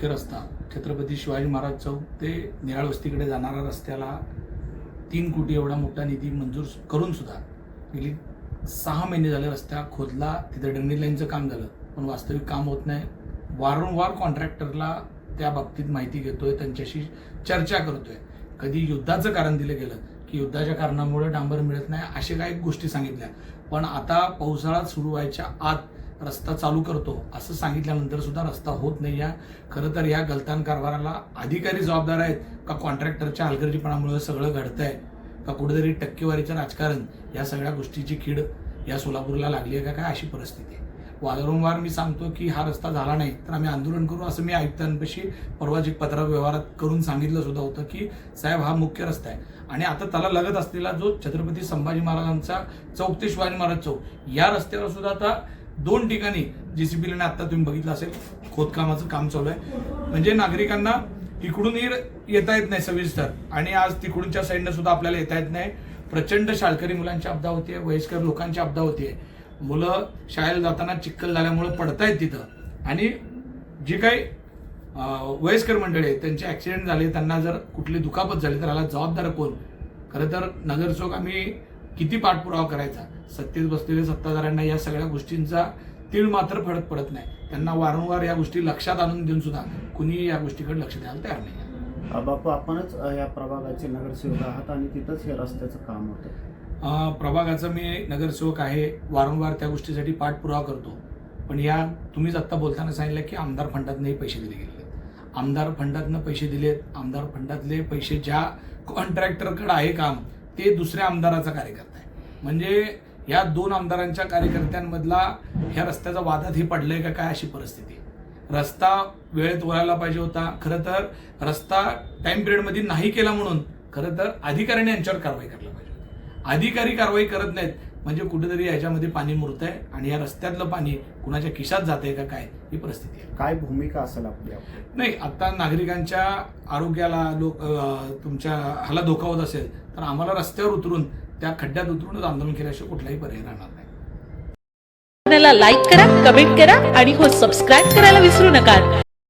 मुख्य रस्ता छत्रपती शिवाजी महाराज चौक ते निराळ वस्तीकडे जाणारा रस्त्याला 3 कोटी एवढा मोठा निधी मंजूर करून सुद्धा गेली 6 महिने झाले रस्ता खोदला, तिथे डंडी लाईनचं काम झालं पण वास्तविक काम होत नाही. वारंवार कॉन्ट्रॅक्टरला त्या बाबतीत माहिती घेतोय, त्यांच्याशी चर्चा करतोय. कधी युद्धाचं कारण दिलं गेलं की युद्धाच्या कारणामुळे डांबर मिळत नाही अशा काही गोष्टी सांगितल्या, पण आता पावसाळा सुरू व्हायच्या आत रस्ता चालू करतो असं सांगितल्यानंतर सुद्धा रस्ता होत नाही. या खरं तर या गलतान कारभाराला अधिकारी जबाबदार आहेत का कॉन्ट्रॅक्टरच्या हलगर्जीपणामुळे सगळं घडतंय का कुठेतरी टक्केवारीचं राजकारण, या सगळ्या गोष्टीची कीड या सोलापूरला लागली आहे का काय अशी परिस्थिती आहे. वारंवार मी सांगतो की हा रस्ता झाला नाही तर आम्ही आंदोलन करू असं मी आयुक्तांपाशी परवाच एक पत्र व्यवहारात करून सांगितलं सुद्धा होतं की साहेब हा मुख्य रस्ता आहे आणि आता त्याला लगत असलेला जो छत्रपती संभाजी महाराजांचा चौक ते शिवाजी महाराज चौक या रस्त्यावर सुद्धा आता 2 ठिकाणी JCBने आता तुम्ही बघितलं असेल खोदकामाचं काम चालू आहे. म्हणजे नागरिकांना इकडून येता येत नाही सविस्तर आणि आज तिकडूनच्या साईडनं सुद्धा आपल्याला येता येत नाही. प्रचंड शाळकरी मुलांची अपदा होतीये, वयस्कर लोकांची अपदा होतीये. मुलं शाळेला जाताना चिखल झाल्यामुळे पडतायत तिथं आणि जे काही वयस्कर मंडळी आहेत त्यांचे ऍक्सिडेंट झाले, त्यांना जर कुठली दुखापत झाली तर याला जबाबदार कोण? खरं तर नगरचौक आम्ही किती पाठपुरावा करायचा, सत्तेत बसलेल्या सत्ताधाऱ्यांना या सगळ्या गोष्टींचा तीळ मात्र फरक पडत नाही. त्यांना वारंवार या गोष्टी लक्षात आणून देऊन सुद्धा कुणी या गोष्टीकडे लक्ष द्यायला तयार नाही. बापू, आपणच या प्रभागाचे नगरसेवक आहात आणि तिथंच हे रस्त्याचं काम होतं. प्रभागाचा मी नगरसेवक आहे, वारंवार त्या गोष्टीसाठी पाठपुरावा करतो. पण या तुम्हीच आत्ता बोलताना सांगितलं की आमदार फंडातनंही पैसे दिले गेले. आमदार फंडातनं पैसे दिलेत, आमदार फंडातले पैसे ज्या कॉन्ट्रॅक्टरकडे आहे काम ते दुसऱ्या आमदाराचा कार्यकर्ता आहे. म्हणजे या 2 आमदारांच्या कार्यकर्त्यांमधला ह्या रस्त्याचा वादात हे पडलंय का काय अशी परिस्थिती. रस्ता वेळेत व्हायला पाहिजे होता. खरं तर रस्ता टाइम पिरियडमध्ये नाही केला म्हणून खरं तर अधिकाऱ्यांनी यांच्यावर कारवाई करायला पाहिजे होती. अधिकारी कारवाई करत नाहीत म्हणजे कुठेतरी याच्यामध्ये पाणी मुरतंय आणि या रस्त्यातलं पाणी कुणाच्या खिशात जातंय का काय ही परिस्थिती आहे. काय भूमिका असेल आपली? नाही, आता नागरिकांच्या आरोग्याला तुमच्या ह्याला धोका होत असेल तर आम्हाला रस्त्यावर उतरून त्या खड्ड्यात उतरूनच आंदोलन केल्याशिवाय कुठलाही पर्याय राहणार नाही. लाईक करा, कमेंट करा आणि हो सबस्क्राईब करायला विसरू नका.